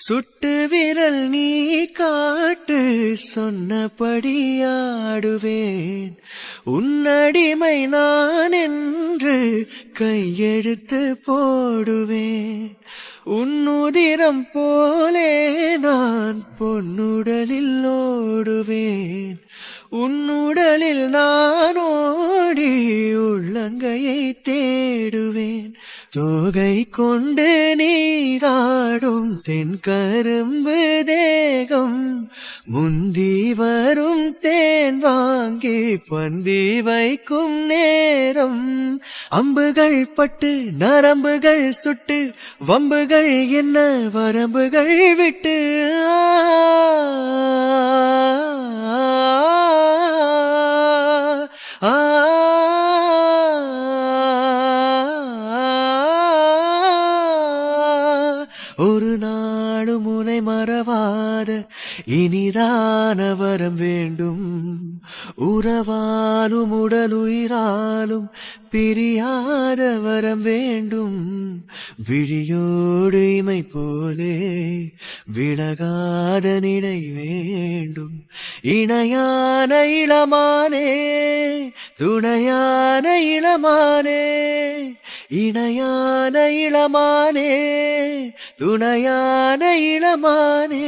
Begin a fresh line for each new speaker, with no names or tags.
சுட்டு விரல் நீ காட்டு சொன்னபடியாடுவேன் உன்னடிமை நான் என்று கையெழுத்து போடுவேன் உன்னுதிரம் போலே நான் பொன்னுடலில் ஓடுவேன் உன்னுடலில் நான் ஓடி உள்ளங்கையை தேடுவேன் தோகை கொண்டு நீராடும் தென்கரும்பு தேகம் முந்தி வரும் தேன் வாங்கி பந்தி வைக்கும் நேரம் அம்புகள் பட்டு நரம்புகள் சுட்டு வம்புகள் என்ன வரம்புகள் விட்டு ஒரு நாளும் உனை மறவாத இனிதான வரம் வேண்டும் உறவாலும் உடலுயிராலும் பிரியாத வரம் வேண்டும் விழியோடு இமை போலே விலகாத நிலை வேண்டும் இணையான இளமானே துணையான இளமானே இணையான இளமானே துணையான இளமானே